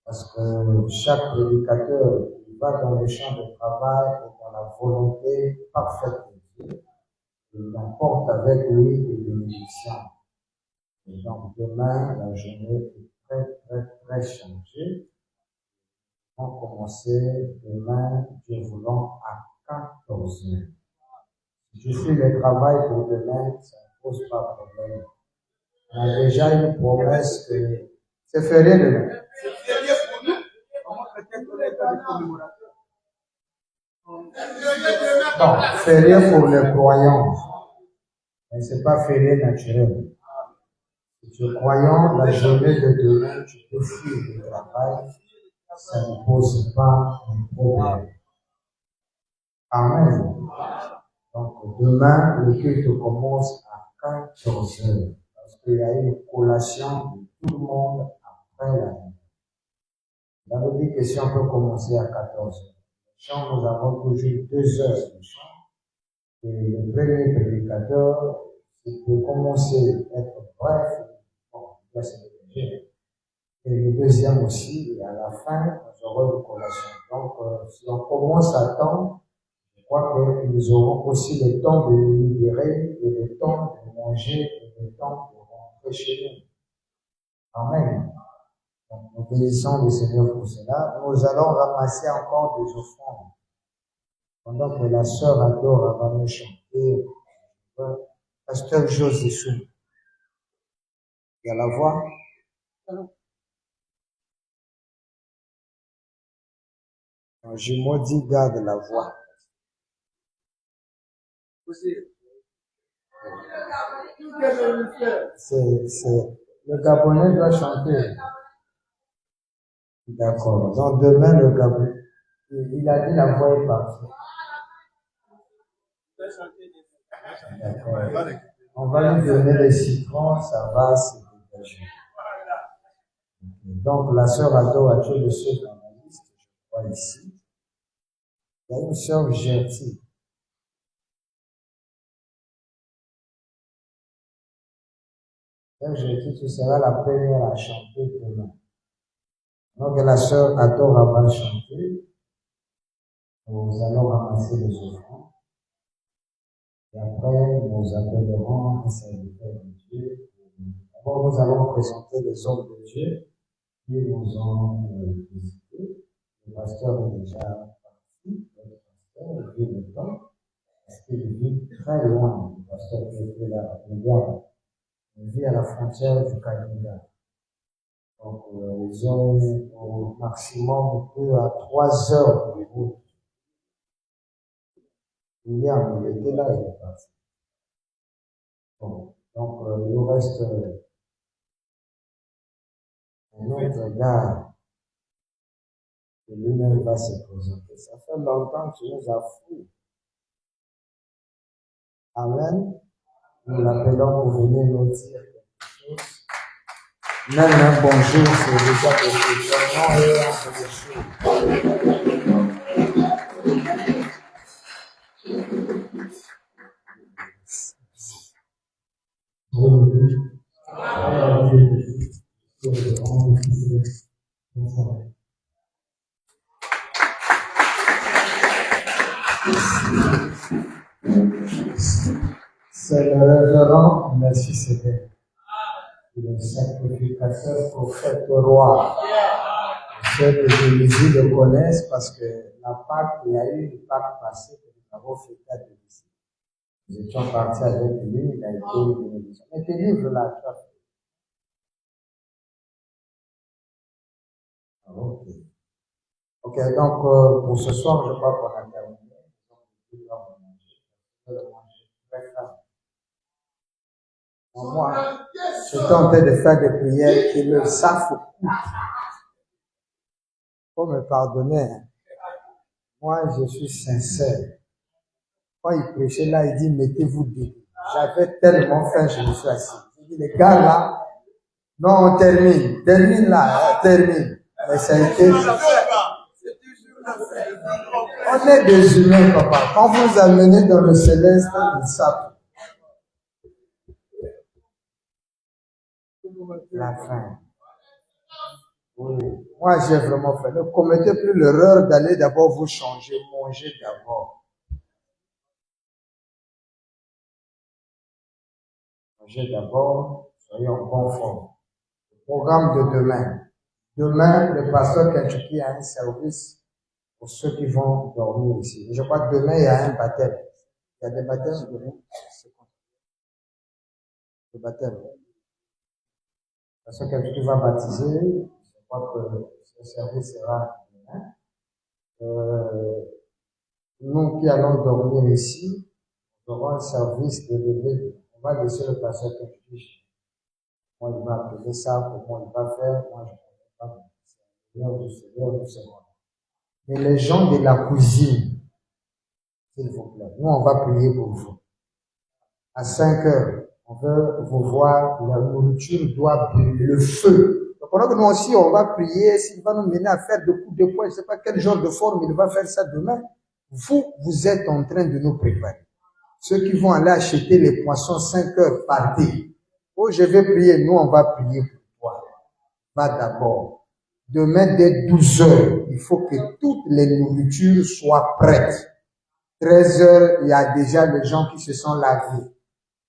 S4: Parce que chaque prédicateur qui va dans les champs de travail est dans la volonté parfaite de Dieu. Il emporte avec lui des bénédictions. Et donc demain, la journée est très chargée. On va commencer demain, Dieu voulant, à 14 heures. Si je fais le travail pour demain, ça ne pose pas de problème. On a déjà une promesse que c'est férié demain.
S2: C'est férié pour nous. Comment peut-être les cas de commémoration?
S4: Non, férié pour les croyants. Mais ce n'est pas férié naturel. Si tu es croyant, la journée de demain, tu peux fuir le travail. Ça ne pose pas de problème. Amen. Donc demain, le culte commence à 14 heures. Parce qu'il y a une collation de tout le monde après la nuit. On avait dit que si on peut commencer à 14 heures. Le chant, nous avons toujours 2 heures de chant. Et le premier prédicateur, c'est de commencer à être bref. Bon, là c'est le premier. Et le deuxième aussi, et à la fin, nous aurons une collation. Donc, si on commence à temps, je crois que nous aurons aussi le temps de nous libérer, et le temps de manger, et le temps de rentrer chez nous. Amen. Donc, nous bénissons le Seigneur pour cela. Nous allons ramasser encore des offrandes. Pendant que la sœur Adore va nous chanter, Pasteur Joséphine. Il y a la voix? Je maudis garde la voix. Le Gabonais doit chanter. D'accord. Donc demain, le Gabonais, il a dit la voix est parfaite. D'accord. On va lui donner les citrons, ça va se dégager. Donc, la sœur Ado a tué le seul dans la liste, je crois ici. Il y a une sœur Gertie. Sœur Gertie, tu seras la première à chanter demain. Donc, la sœur Ado va chanter. Nous allons ramasser les offrandes. Et après, nous appellerons un serviteur de Dieu. D'abord, nous allons présenter les hommes de Dieu qui nous ont visités. Le pasteur est déjà parti. Le pasteur vit le temps parce qu'il vit très loin. Le pasteur qui était là, il vit à la frontière du Canada. Donc, ils ont au maximum 2 à 3 heures de route. William, il était là, il est parti. Bon, donc, il nous reste un autre gars qui lui-même va se présenter. Ça fait longtemps que tu nous as fous. Amen. Nous l'appelons pour venir nous dire quelque chose. Même un bonjour, c'est déjà quelque chose. Non, et un bonjour. C'est le révérend Melchisedec, le sacrificateur, prophète, roi. Ceux de Jésus le connaissent parce que la Pâque, il y a eu une Pâque passée que nous avons fait à Jésus. Nous étions partis avec lui, il a été une bénédiction. Mais tes livres là, tu as fait. Ok. Ok, donc pour ce soir, je crois qu'on a terminé. Moi, je suis en train de faire des prières qui me savent. Faut me pardonner. Moi, je suis sincère. Quand il prêchait là, il dit, mettez-vous debout. J'avais tellement faim, je me suis assis. Il dit, les gars là, non, on termine. Termine là, termine. Mais ça a été... On est des humains, papa. Quand vous amenez dans le céleste, ils savent. La fin. Oui. Moi, j'ai vraiment fait. Ne commettez plus l'erreur d'aller d'abord vous changer, manger d'abord. Mangez d'abord, soyez en bonne forme. Le programme de demain. Demain, le pasteur Kentucky a un service pour ceux qui vont dormir ici. Et je crois que demain, il y a un baptême. Il y a des baptêmes demain. Le baptême. Le pasteur Kentucky va baptiser. Je crois que ce service sera demain. Nous qui allons dormir ici, nous aurons un service de lever. On va laisser le pasteur Kentucky. Moi, il va appeler ça, comment il va faire. Moi, je ne connais pas. Seigneur du Seigneur. Mais les gens de la cuisine, s'il vous plaît, nous, on va prier pour vous. À 5 heures, on veut vous voir, la nourriture doit brûler, le feu. Donc, pendant que nous aussi, on va prier, s'il va nous mener à faire des coups de poing, je ne sais pas quel genre de forme il va faire ça demain. Vous êtes en train de nous préparer. Ceux qui vont aller acheter les poissons 5 heures, partez. Oh, je vais prier, nous, on va prier pour toi. Va d'abord. Demain, dès 12 heures, il faut que toutes les nourritures soient prêtes. 13 heures, il y a déjà les gens qui se sont lavés.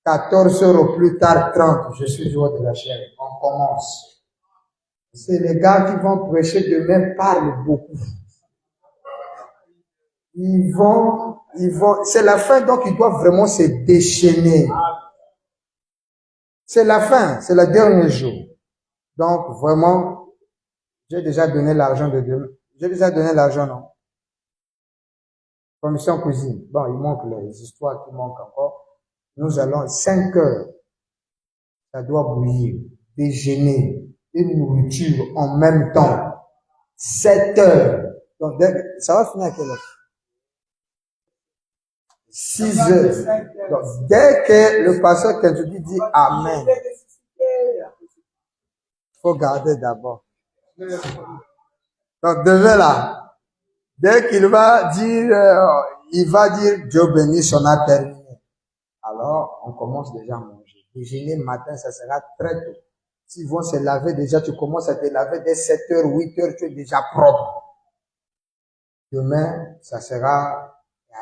S4: 14 heures au plus tard, 30, je suis du haut de la chair. On commence. C'est les gars qui vont prêcher demain parlent beaucoup. Ils vont, c'est la fin, donc ils doivent vraiment se déchaîner. C'est la fin, c'est le dernier jour. Donc, vraiment, j'ai déjà donné l'argent de demain. J'ai déjà donné l'argent, non? Commission cuisine. Bon, il manque les histoires qui manquent encore. Nous allons 5 heures. Ça doit bouillir. Déjeuner. Une nourriture en même temps. 7 heures. Donc, ça va finir à quelle heure? 6 heures. Donc, dès que le pasteur Kentucky dit Amen, il faut garder d'abord. Donc, demain là, dès qu'il va dire, Dieu bénisse, on a terminé. Alors, on commence déjà à manger. Déjeuner matin, ça sera très tôt. S'ils vont se laver déjà, tu commences à te laver dès 7h, 8h, tu es déjà propre. Demain, ça sera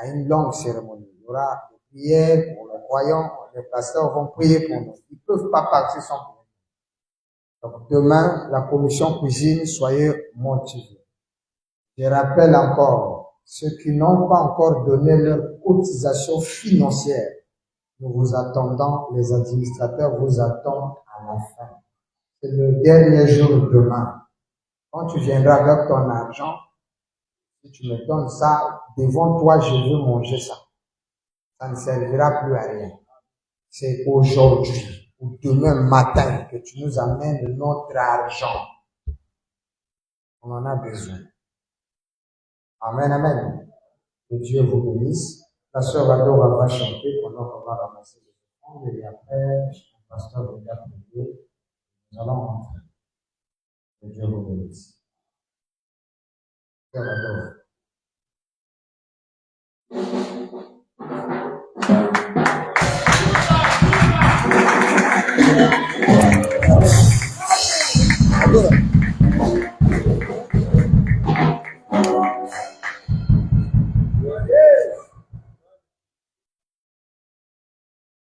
S4: une longue cérémonie. Il y aura des prières pour les croyants, les pasteurs vont prier pour nous. Ils ne peuvent pas partir sans prier. Donc demain, la commission cuisine, soyez motivés. Je rappelle encore, ceux qui n'ont pas encore donné leur cotisation financière, nous vous attendons, les administrateurs vous attendent à la fin. C'est le dernier jour demain. Quand tu viendras avec ton argent, si tu me donnes ça, devant toi, je veux manger ça. Ça ne servira plus à rien. C'est aujourd'hui ou demain matin que tu nous amènes notre argent. On en a besoin. Amen, amen. Que Dieu vous bénisse. La sœur Adora va chanter pendant qu'on va ramasser les offrandes et après, le pasteur va prier. Nous allons rentrer. Que Dieu vous bénisse. Sœur Adora.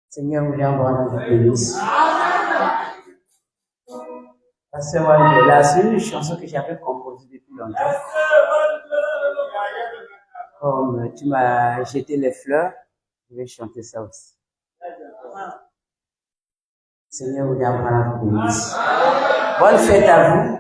S5: Seigneur William Branham vous bénisse. Pasteur Wandela, c'est une chanson que j'avais composée depuis longtemps. Comme tu m'as jeté les fleurs, je vais chanter ça aussi. Seigneur William Branham vous bénisse. Bonne fête à vous.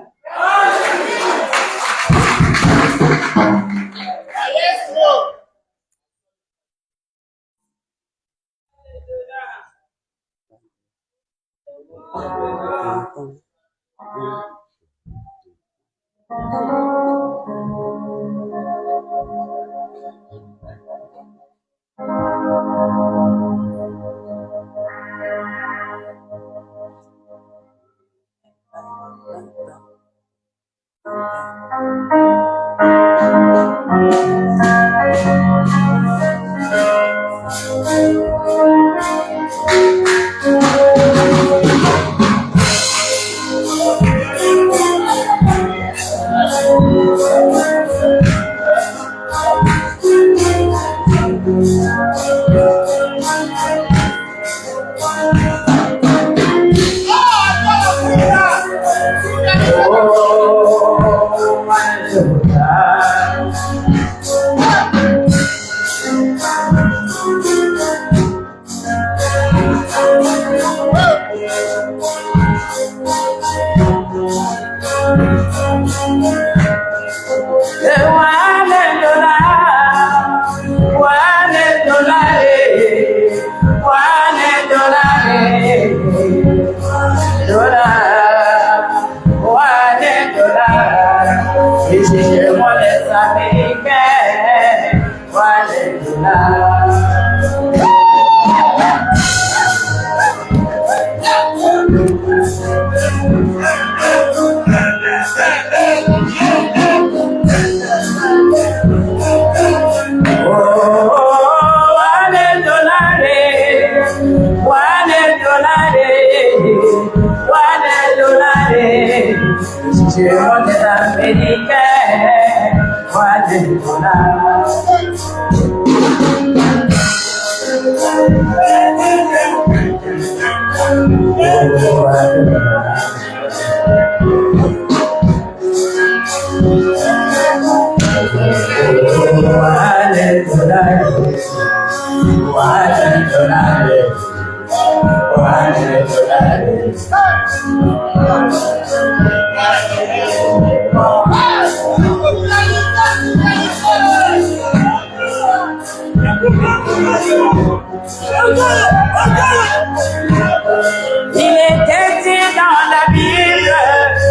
S6: Il était dit dans la Bible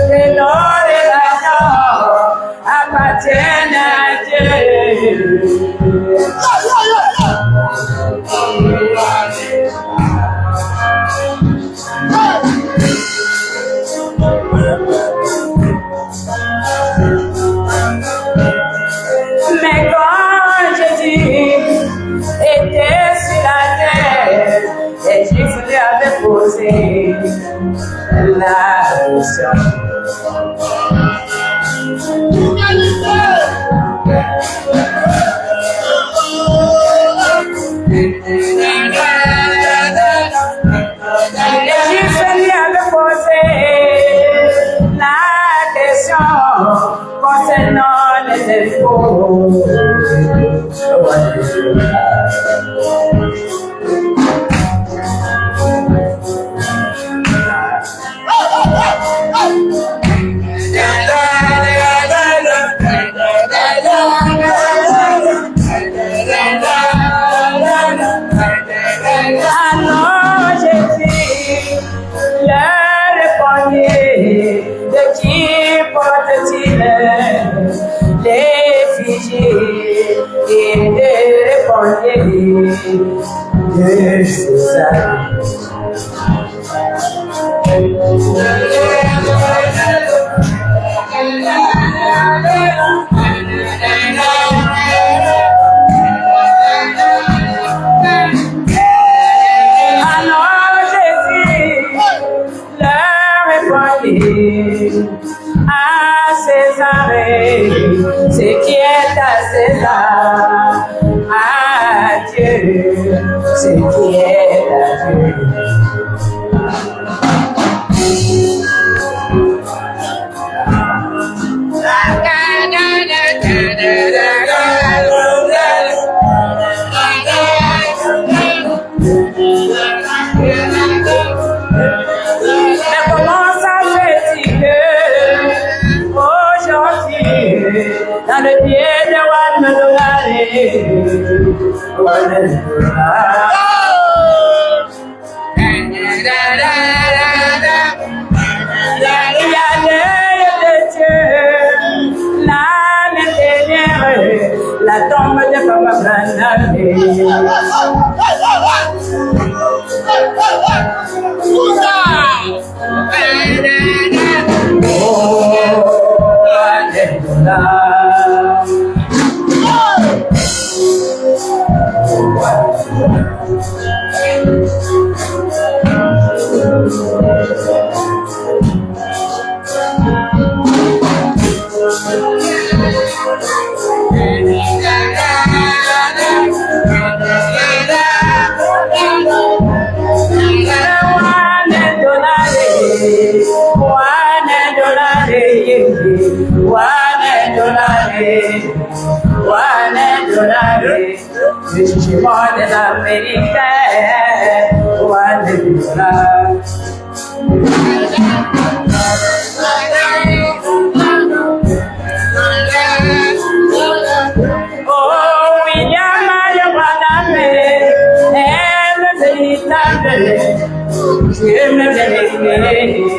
S6: que l'or et l'argent appartiennent à Dieu. société avait posé la question. Concernant les infos. Alors Jésus leur répondit, de qui porte-t-il les figés? Et répondit de César. À César, ce qui est à César, à Dieu, ce qui est à Dieu. Dans le pied de Wanmadolare, il y a l'œil de Dieu, l'âme éternelle, la tombe de Papa Branham. Le jugement des Américains, oh, William Branham est le véritable Dieu me bénit.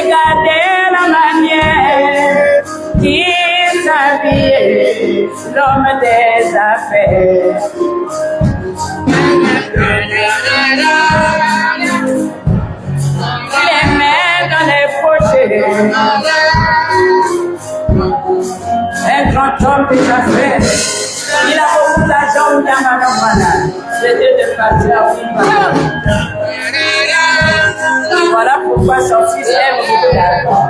S6: Regardez la manière qu'il s'habillait, l'homme des affaires. Les mains dans les poches, un grand homme des affaires. Il a beaucoup d'argent dans ma maman. C'était de partir à Wimba. Voilà pourquoi son fils aime beaucoup d'argent.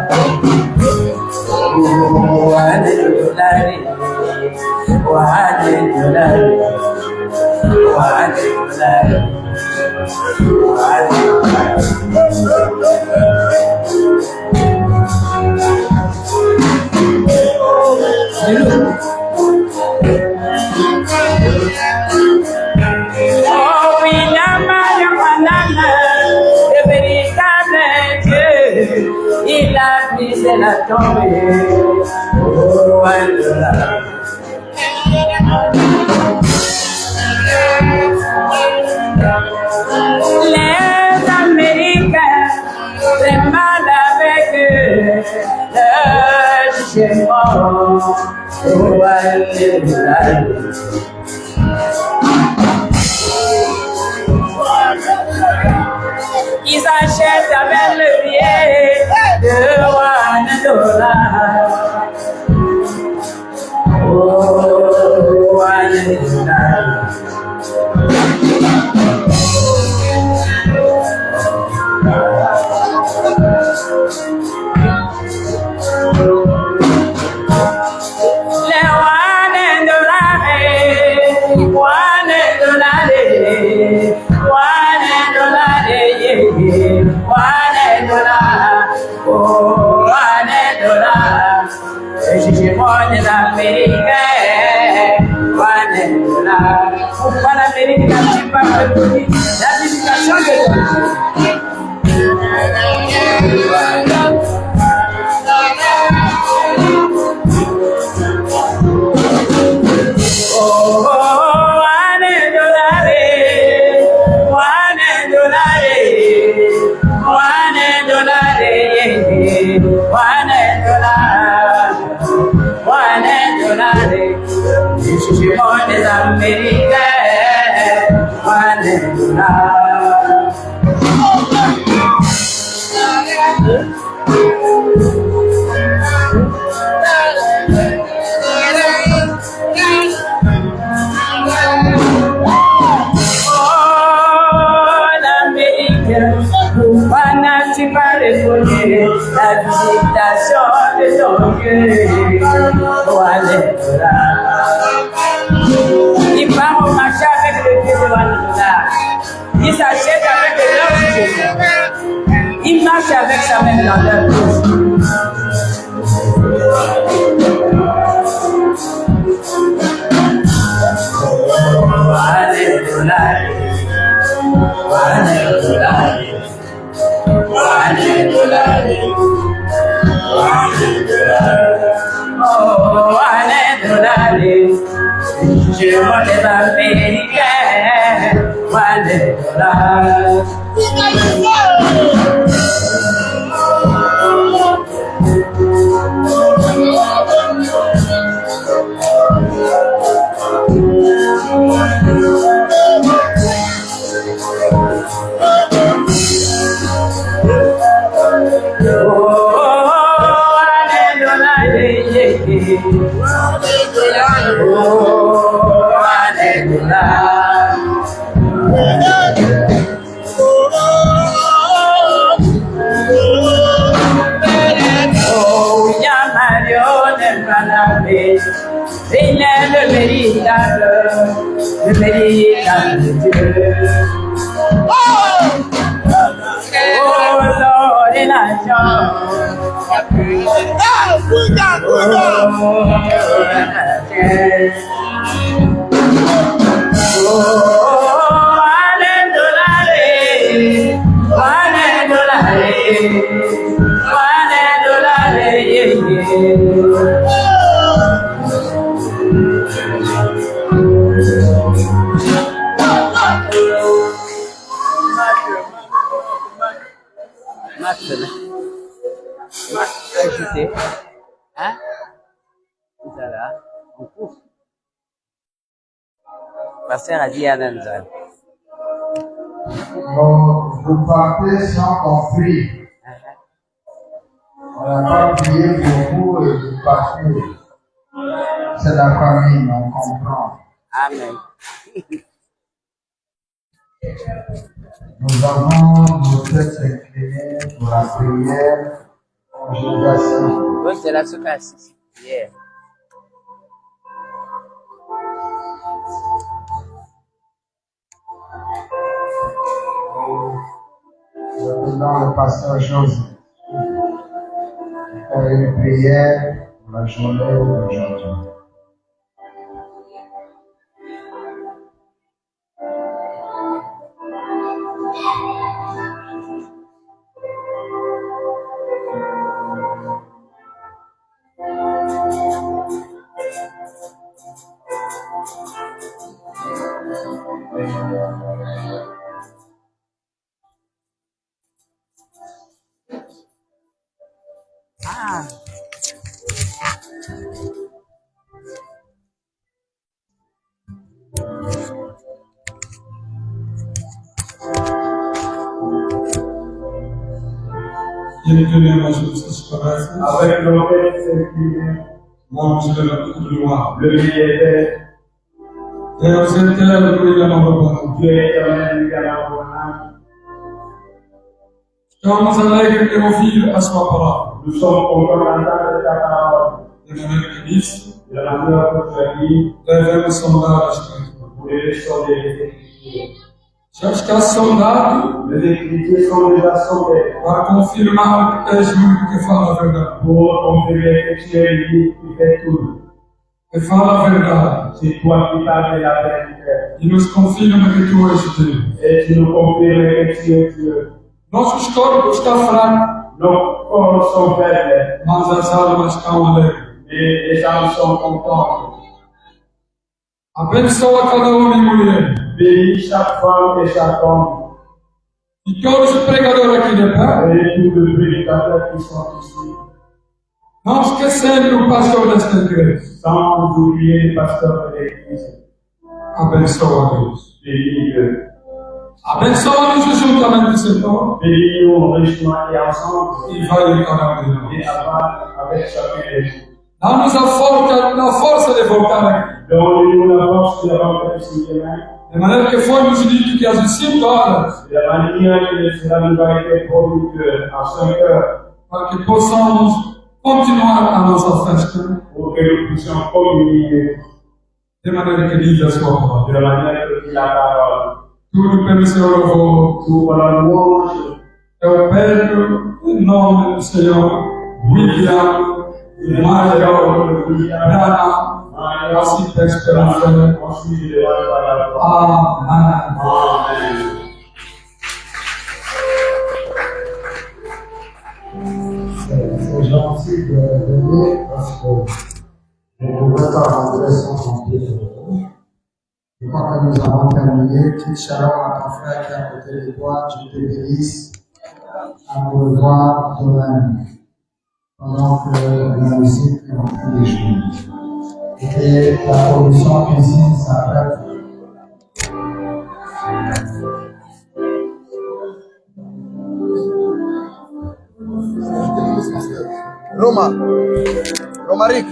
S6: Oh, alléluia. Oh, alléluia. Oh, alléluia. Oh, alléluia. Oh oui, le véritable Dieu, il a brisé la tombe. Oh, alléluia. Les Américains, c'est mal avec eux, le jugement. Oh, alléluia. Ils achètent avec le pied de Wanedola. Oh, Wanedola. Pourquoi l'Amérique n'a-t-il pas reconnu la visitation de Dieu? Des Américains, Wanedola. Pourquoi n'as-tu pas répondu la visitation de ton Dieu? Wanedola. Il part au marché avec le pied de Wanedola. Il s'achète avec l'or du Jésus. Il marche avec sa main dans leur bouche. Wanedola. Wanedola. Wanedola. Oh, Wanedola. Je vois les Américains, Wanedola. Il est le véritable Dieu. Oh, Lord des nations. Hein? Ça là, on pousse. Pasteur a dit à Nanzal.
S4: Vous partez sans compris. On n'a pas prié pour vous et vous partez. C'est la famille, on comprend.
S6: Amen.
S4: Nous avons nos têtes inclinées pour la prière. Conjugation.
S6: Oui, c'est la soukasse. Yeah.
S4: Maintenant, le pasteur José. Faire une prière pour la journée d'aujourd'hui.
S6: Ah.
S7: Je ne connais pas, je suis pas
S2: avec nos pères s'incliner,
S7: Mon Dieu, le gloire.
S2: le meilleur
S7: Deus eterno, brilhando.
S2: Dieu éternel, lui à l'abondance.
S7: Estamos alegres de ouvir a sua palavra.
S2: Nous sommes contents d'entendre ta parole.
S7: De maneira que nisso,
S2: De la manière que tu as dit,
S7: devemos sondar as Escrituras.
S2: vous devez sonder les Écritures.
S7: Já está sondado
S2: Les Écritures sont déjà sondées
S7: para confirmar que és o único que fala a verdade.
S2: pour confirmer que tu es lui qui fait tout.
S7: Que fala a verdade.
S2: C'est toi qui parles de la vérité.
S7: E nos confirma que tu és Deus.
S2: Et tu nous confirmes que tu es Dieu.
S7: Nossos corpos estão fracos,
S2: Nos corps sont faibles,
S7: mas as almas estão alegres.
S2: mais les âmes sont contentes.
S7: Abençoa cada homem e mulher.
S2: Bénis chaque femme et chaque homme.
S7: E todos os pregadores aqui de pé.
S2: Et tous les prédicateurs qui sont ici.
S7: Não esquecendo o pastor desta igreja.
S2: Sans oublier les pasteurs de l'église.
S7: Abençoa Deus.
S2: Bénis Dieu.
S7: Abençoa-nos juntamente, Senhor.
S2: Bénis-nous richement et ensemble.
S7: E vai em cada um de nós.
S2: Et avec chacun de nous.
S7: Dá-nos a força de voltar aqui.
S2: Donnez-nous la force de rentrer ici demain.
S7: De maneira que foi nos dito que às 5 horas,
S2: De la manière que cela nous a été promis à 5 heures,
S7: para que possamos continuar a nossa festa,
S2: pour que nous puissions communier
S7: de maneira que diz a sua
S2: de
S7: palavra.
S2: la manière que dit la parole.
S7: Tudo pelo seu louvor.
S2: Pour la louange,
S7: Eu peço em nome do Senhor William Maior Brana, assim peço pela fé.
S2: ensuite je demande par la foi.
S7: Amém.
S2: Amen.
S4: C'est gentil de venir parce que je ne pouvais pas rentrer sans compter sur vous. Et quand nous avons terminé, quitte shalom à ton frère qui est à côté de toi, Dieu te bénisse, à nous revoir demain, pendant que la musique est en train de jouer. Et la commission cuisine s'arrête.
S3: Romaric.